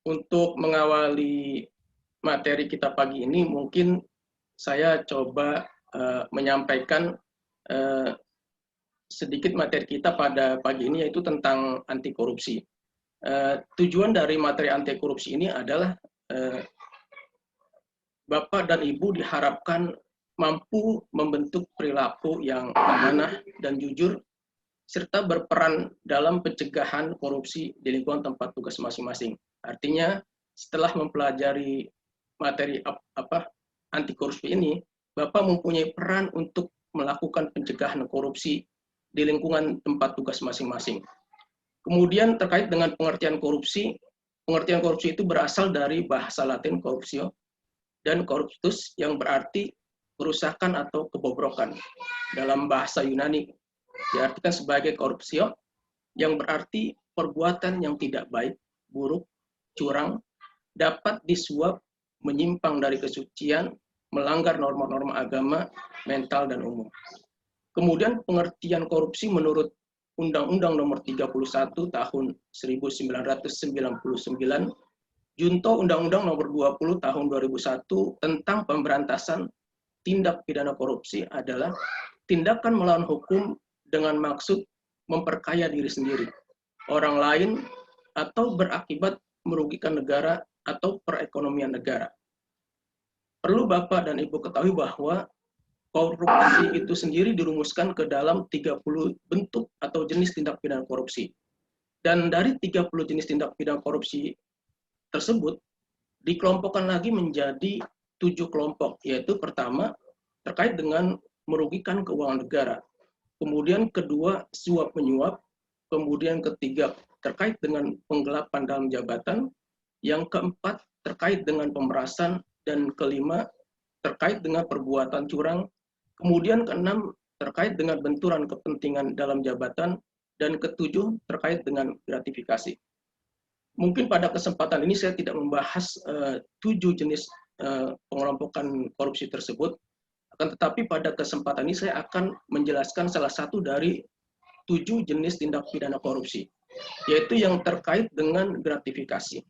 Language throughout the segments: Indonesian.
Untuk mengawali materi kita pagi ini, mungkin saya coba menyampaikan uh, sedikit materi kita pada pagi ini, yaitu tentang anti korupsi. Tujuan dari materi anti korupsi ini adalah Bapak dan Ibu diharapkan mampu membentuk perilaku yang amanah dan jujur, serta berperan dalam pencegahan korupsi di lingkungan tempat tugas masing-masing. Artinya, setelah mempelajari materi anti korupsi ini, Bapak mempunyai peran untuk melakukan pencegahan korupsi di lingkungan tempat tugas masing-masing. Kemudian terkait dengan pengertian korupsi itu berasal dari bahasa Latin corruptio dan corruptus yang berarti kerusakan atau kebobrokan. Dalam bahasa Yunani diartikan sebagai corruptio yang berarti perbuatan yang tidak baik, buruk, curang, dapat disuap, menyimpang dari kesucian, melanggar norma-norma agama, mental, dan umum. Kemudian pengertian korupsi menurut Undang-Undang Nomor 31 Tahun 1999, Junto Undang-Undang Nomor 20 Tahun 2001 tentang pemberantasan tindak pidana korupsi adalah tindakan melawan hukum dengan maksud memperkaya diri sendiri, orang lain, atau berakibat merugikan negara atau perekonomian negara. Perlu Bapak dan Ibu ketahui bahwa korupsi itu sendiri dirumuskan ke dalam 30 bentuk atau jenis tindak pidana korupsi. Dan dari 30 jenis tindak pidana korupsi tersebut, dikelompokkan lagi menjadi 7 kelompok, yaitu pertama, terkait dengan merugikan keuangan negara. Kemudian kedua, suap menyuap. Kemudian ketiga, terkait dengan penggelapan dalam jabatan. Yang keempat, terkait dengan pemerasan. Dan kelima, terkait dengan perbuatan curang. Kemudian keenam, terkait dengan benturan kepentingan dalam jabatan, dan ketujuh, terkait dengan gratifikasi. Mungkin pada kesempatan ini saya tidak membahas 7 jenis pengelompokan korupsi tersebut, akan tetapi pada kesempatan ini saya akan menjelaskan salah satu dari 7 jenis tindak pidana korupsi, yaitu yang terkait dengan gratifikasi.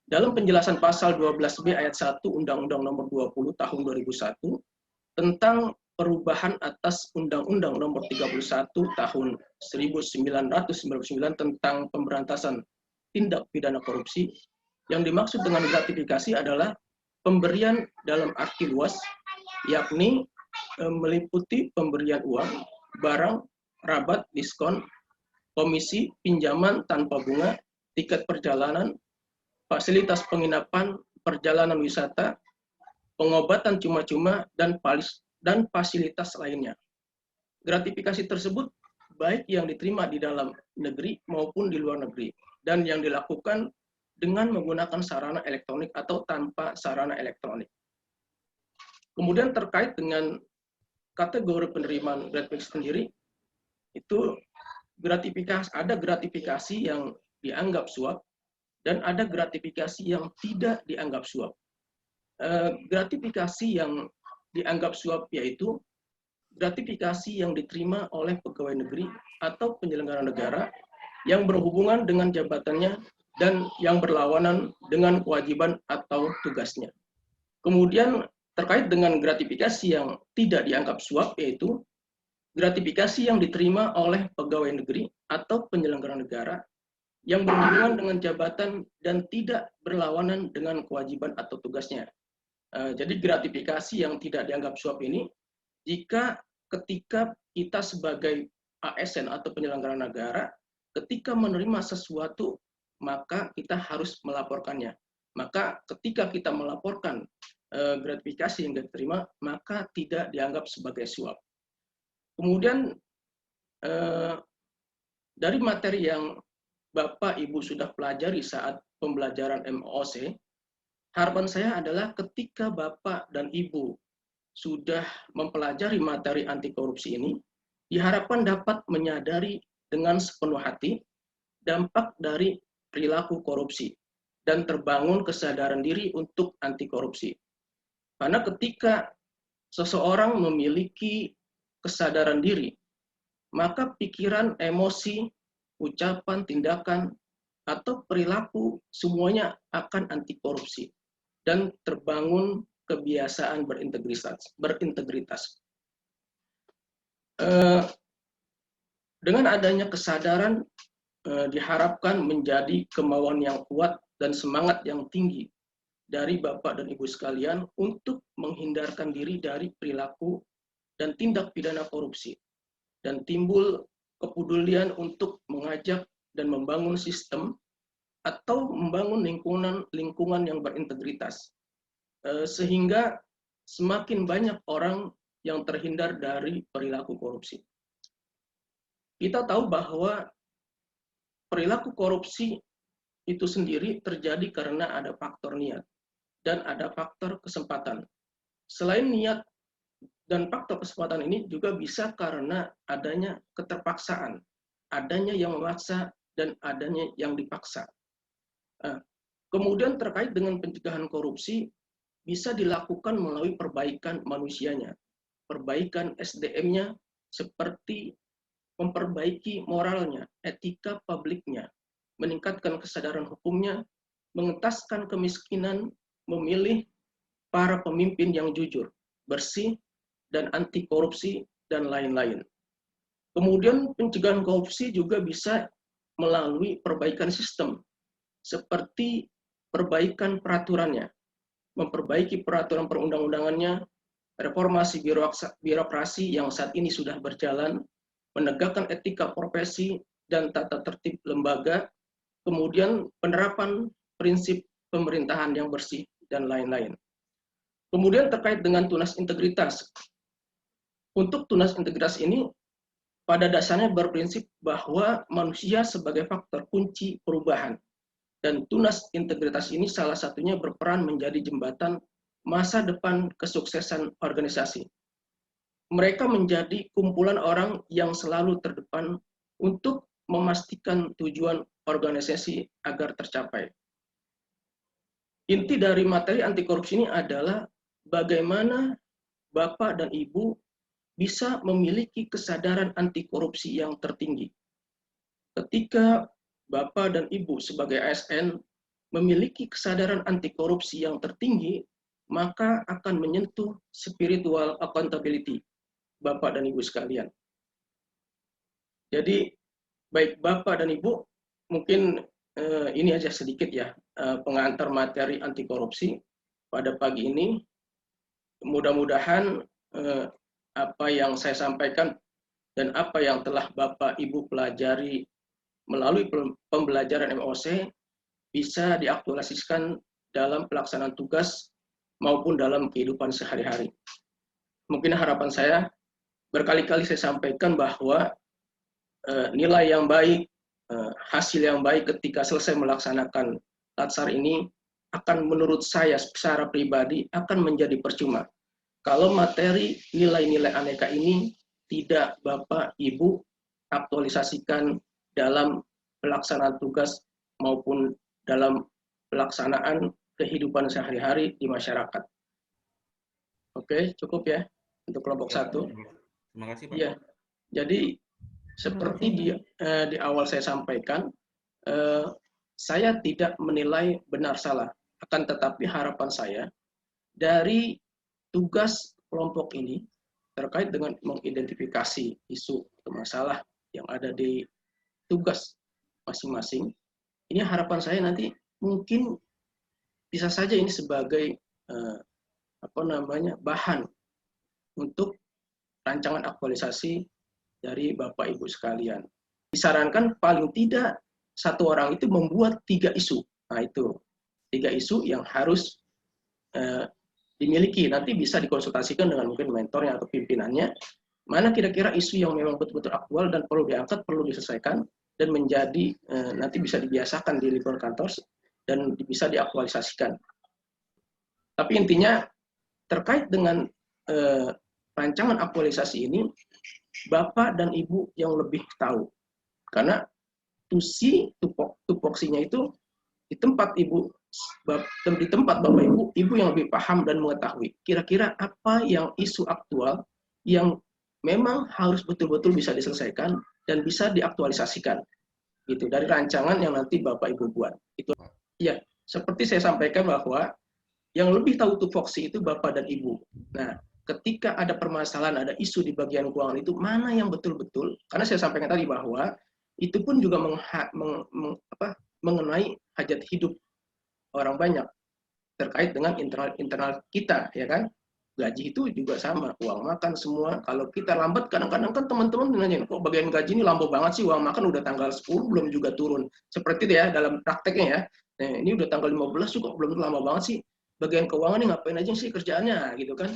Dalam penjelasan pasal 12B ayat 1 Undang-Undang Nomor 20 Tahun 2001 tentang perubahan atas Undang-Undang Nomor 31 Tahun 1999 tentang pemberantasan tindak pidana korupsi, yang dimaksud dengan gratifikasi adalah pemberian dalam arti luas, yakni meliputi pemberian uang, barang, rabat, diskon, komisi, pinjaman tanpa bunga, tiket perjalanan, fasilitas penginapan, perjalanan wisata, pengobatan cuma-cuma, dan fasilitas lainnya. Gratifikasi tersebut baik yang diterima di dalam negeri maupun di luar negeri, dan yang dilakukan dengan menggunakan sarana elektronik atau tanpa sarana elektronik. Kemudian terkait dengan kategori penerimaan gratifikasi sendiri, itu ada gratifikasi yang dianggap suap dan ada gratifikasi yang tidak dianggap suap. Gratifikasi yang dianggap suap yaitu gratifikasi yang diterima oleh pegawai negeri atau penyelenggara negara yang berhubungan dengan jabatannya dan yang berlawanan dengan kewajiban atau tugasnya. Kemudian terkait dengan gratifikasi yang tidak dianggap suap yaitu gratifikasi yang diterima oleh pegawai negeri atau penyelenggara negara yang berhubungan dengan jabatan dan tidak berlawanan dengan kewajiban atau tugasnya. Jadi gratifikasi yang tidak dianggap suap ini jika ketika kita sebagai ASN atau penyelenggara negara, ketika menerima sesuatu, maka kita harus melaporkannya. Maka ketika kita melaporkan gratifikasi yang diterima, maka tidak dianggap sebagai suap. Kemudian dari materi yang Bapak Ibu sudah pelajari saat pembelajaran MOC, harapan saya adalah ketika Bapak dan Ibu sudah mempelajari materi anti korupsi ini, diharapkan dapat menyadari dengan sepenuh hati dampak dari perilaku korupsi dan terbangun kesadaran diri untuk anti korupsi. Karena ketika seseorang memiliki kesadaran diri, maka pikiran, emosi, ucapan, tindakan atau perilaku semuanya akan anti korupsi dan terbangun kebiasaan berintegritas. Dengan adanya kesadaran diharapkan menjadi kemauan yang kuat dan semangat yang tinggi dari Bapak dan Ibu sekalian untuk menghindarkan diri dari perilaku dan tindak pidana korupsi, dan timbul kepedulian untuk mengajak dan membangun sistem atau membangun lingkungan yang berintegritas, sehingga semakin banyak orang yang terhindar dari perilaku korupsi. Kita tahu bahwa perilaku korupsi itu sendiri terjadi karena ada faktor niat dan ada faktor kesempatan. Selain niat dan faktor kesempatan ini juga bisa karena adanya keterpaksaan, adanya yang memaksa dan adanya yang dipaksa. Kemudian terkait dengan pencegahan korupsi bisa dilakukan melalui perbaikan manusianya, perbaikan SDM-nya, seperti memperbaiki moralnya, etika publiknya, meningkatkan kesadaran hukumnya, mengentaskan kemiskinan, memilih para pemimpin yang jujur, bersih, dan anti korupsi, dan lain-lain. Kemudian pencegahan korupsi juga bisa melalui perbaikan sistem, seperti perbaikan peraturannya, memperbaiki peraturan perundang-undangannya, reformasi birokrasi yang saat ini sudah berjalan, menegakkan etika profesi dan tata tertib lembaga, kemudian penerapan prinsip pemerintahan yang bersih, dan lain-lain. Kemudian terkait dengan tunas integritas. Untuk tunas integritas ini pada dasarnya berprinsip bahwa manusia sebagai faktor kunci perubahan. Dan tunas integritas ini salah satunya berperan menjadi jembatan masa depan kesuksesan organisasi. Mereka menjadi kumpulan orang yang selalu terdepan untuk memastikan tujuan organisasi agar tercapai. Inti dari materi anti korupsi ini adalah bagaimana Bapak dan Ibu bisa memiliki kesadaran anti korupsi yang tertinggi. Ketika Bapak dan Ibu sebagai ASN memiliki kesadaran anti korupsi yang tertinggi, maka akan menyentuh spiritual accountability Bapak dan Ibu sekalian. Jadi, baik Bapak dan Ibu, mungkin ini aja sedikit ya, pengantar materi anti korupsi pada pagi ini. Mudah-mudahan apa yang saya sampaikan dan apa yang telah Bapak Ibu pelajari melalui pembelajaran MOC bisa diaktualisasikan dalam pelaksanaan tugas maupun dalam kehidupan sehari-hari. Mungkin harapan saya, berkali-kali saya sampaikan bahwa nilai yang baik, hasil yang baik ketika selesai melaksanakan Latsar ini akan menurut saya secara pribadi akan menjadi percuma kalau materi nilai-nilai aneka ini tidak Bapak Ibu aktualisasikan dalam pelaksanaan tugas maupun dalam pelaksanaan kehidupan sehari-hari di masyarakat. Oke, cukup ya untuk kelompok satu. Terima kasih, Pak. Iya, jadi seperti di awal saya sampaikan, saya tidak menilai benar salah, akan tetapi harapan saya dari tugas kelompok ini terkait dengan mengidentifikasi isu atau masalah yang ada di tugas masing-masing, ini harapan saya nanti mungkin bisa saja ini sebagai bahan untuk rancangan aktualisasi dari Bapak Ibu sekalian. Disarankan paling tidak satu orang itu membuat 3 isu. Nah itu 3 isu yang harus dimiliki. Nanti bisa dikonsultasikan dengan mungkin mentornya atau pimpinannya. Mana kira-kira isu yang memang betul-betul aktual dan perlu diangkat, perlu diselesaikan, dan menjadi nanti bisa dibiasakan di lingkungan kantor dan bisa diaktualisasikan. Tapi intinya terkait dengan rancangan aktualisasi ini, Bapak dan Ibu yang lebih tahu. Karena tupoksinya itu di tempat Bapak Ibu yang lebih paham dan mengetahui kira-kira apa yang isu aktual yang memang harus betul-betul bisa diselesaikan dan bisa diaktualisasikan. gitu, dari rancangan yang nanti Bapak Ibu buat. Itu ya, seperti saya sampaikan bahwa yang lebih tahu tupoksi itu Bapak dan Ibu. Nah, ketika ada permasalahan, ada isu di bagian keuangan itu, mana yang betul-betul, karena saya sampaikan tadi bahwa itu pun juga mengenai hajat hidup orang banyak terkait dengan internal kita, ya kan? Gaji itu juga sama, uang makan semua. Kalau kita lambat, kadang-kadang kan teman-teman nanya, kok bagian gaji ini lambat banget sih, uang makan udah tanggal 10 belum juga turun. Seperti itu ya, dalam prakteknya ya. Nah, ini udah tanggal 15 juga belum lama banget sih. Bagian keuangan ini ngapain aja sih kerjaannya, gitu kan.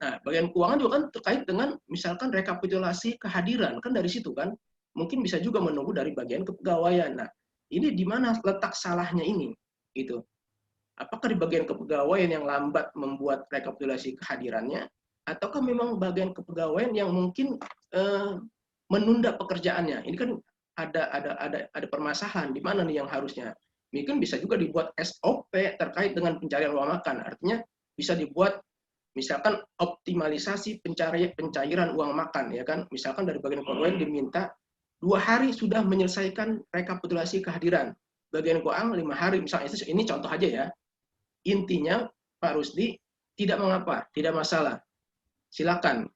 Nah, bagian keuangan juga kan terkait dengan misalkan rekapitulasi kehadiran, kan dari situ kan. Mungkin bisa juga menunggu dari bagian kepegawaian. Nah, ini di mana letak salahnya ini, gitu. Apakah di bagian kepegawaian yang lambat membuat rekapitulasi kehadirannya, ataukah memang bagian kepegawaian yang mungkin menunda pekerjaannya? Ini kan ada permasalahan di mana nih yang harusnya. Mungkin bisa juga dibuat SOP terkait dengan pencarian uang makan. Artinya bisa dibuat misalkan optimalisasi pencairan uang makan, ya kan? Misalkan dari bagian kepegawaian diminta 2 hari sudah menyelesaikan rekapitulasi kehadiran. Bagian keuangan 5 hari, misalnya ini contoh aja ya. Intinya Pak Rusdi tidak mengapa, tidak masalah. Silakan.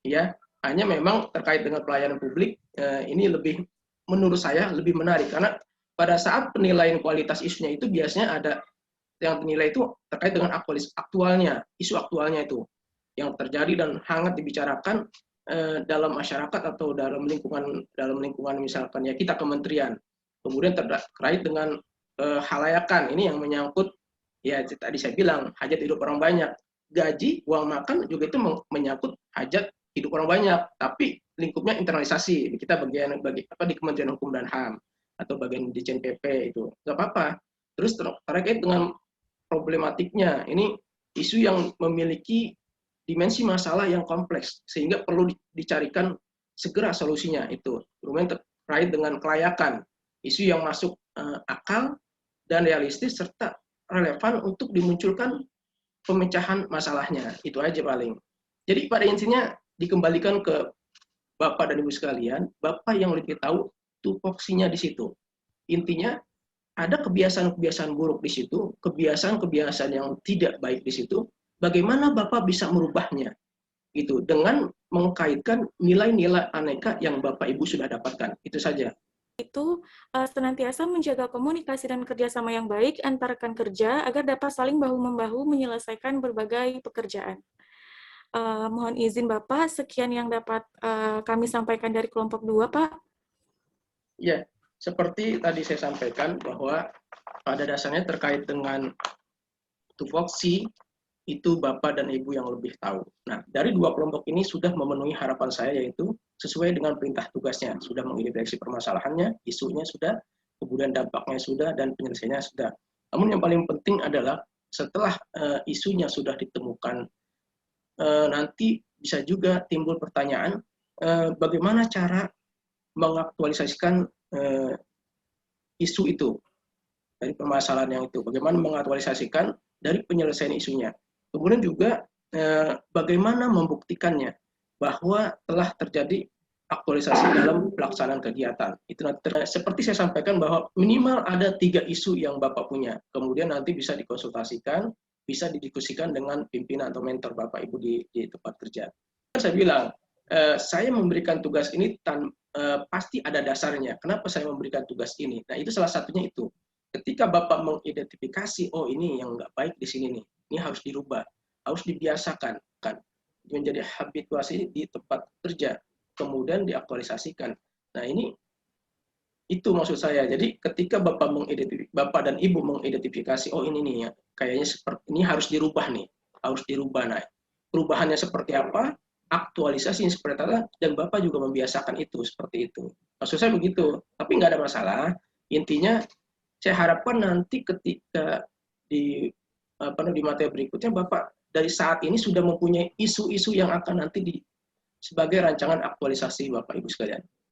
Ya, hanya memang terkait dengan pelayanan publik ini lebih menurut saya lebih menarik karena pada saat penilaian kualitas isunya itu biasanya ada yang dinilai itu terkait dengan aktualnya, isu aktualnya itu yang terjadi dan hangat dibicarakan dalam masyarakat atau dalam lingkungan misalkan ya kita kementerian. Kemudian terkait dengan halayakan ini yang menyangkut ya tadi saya bilang hajat hidup orang banyak, gaji, uang makan juga itu menyangkut hajat hidup orang banyak, tapi lingkupnya internalisasi kita di Kementerian Hukum dan HAM atau bagian di CNPP itu nggak apa-apa. Terus terkait dengan problematiknya ini isu yang memiliki dimensi masalah yang kompleks sehingga perlu dicarikan segera solusinya itu. Kemudian terkait dengan kelayakan, isu yang masuk akal dan realistis serta relevan untuk dimunculkan pemecahan masalahnya. Itu aja paling. Jadi pada intinya dikembalikan ke Bapak dan Ibu sekalian, Bapak yang lebih tahu tupoksinya di situ. Intinya ada kebiasaan-kebiasaan buruk di situ, kebiasaan-kebiasaan yang tidak baik di situ, bagaimana Bapak bisa merubahnya? Gitu, dengan mengkaitkan nilai-nilai aneka yang Bapak Ibu sudah dapatkan. Itu saja. Itu senantiasa menjaga komunikasi dan kerjasama yang baik antar rekan kerja agar dapat saling bahu-membahu menyelesaikan berbagai pekerjaan. Mohon izin Bapak, sekian yang dapat kami sampaikan dari kelompok 2, Pak. Ya, seperti tadi saya sampaikan bahwa pada dasarnya terkait dengan tupoksi itu Bapak dan Ibu yang lebih tahu. Nah, dari 2 kelompok ini sudah memenuhi harapan saya yaitu sesuai dengan perintah tugasnya, sudah mengidentifikasi permasalahannya, isunya sudah, kemudian dampaknya sudah, dan penyelesaiannya sudah. Namun yang paling penting adalah setelah isunya sudah ditemukan, nanti bisa juga timbul pertanyaan bagaimana cara mengaktualisasikan isu itu dari permasalahan yang itu, bagaimana mengaktualisasikan dari penyelesaian isunya. Kemudian juga bagaimana membuktikannya bahwa telah terjadi aktualisasi dalam pelaksanaan kegiatan. Itu nanti seperti saya sampaikan bahwa minimal ada 3 isu yang Bapak punya. Kemudian nanti bisa dikonsultasikan, bisa didiskusikan dengan pimpinan atau mentor Bapak Ibu di tempat kerja. Saya bilang, saya memberikan tugas ini pasti ada dasarnya. Kenapa saya memberikan tugas ini? Nah, itu salah satunya itu. Ketika Bapak mengidentifikasi, oh ini yang nggak baik di sini nih, ini harus dirubah, harus dibiasakan, kan, menjadi habituasi di tempat kerja, kemudian diaktualisasikan. Nah ini itu maksud saya. Jadi ketika Bapak dan Ibu mengidentifikasi, oh ini nih ya, kayaknya seperti ini harus dirubah nih, harus dirubah. Nah, perubahannya seperti apa, aktualisasinya seperti apa, dan Bapak juga membiasakan itu seperti itu. Maksud saya begitu, tapi nggak ada masalah. Intinya saya harapkan nanti ketika di materi berikutnya Bapak dari saat ini sudah mempunyai isu-isu yang akan nanti sebagai rancangan aktualisasi Bapak Ibu sekalian.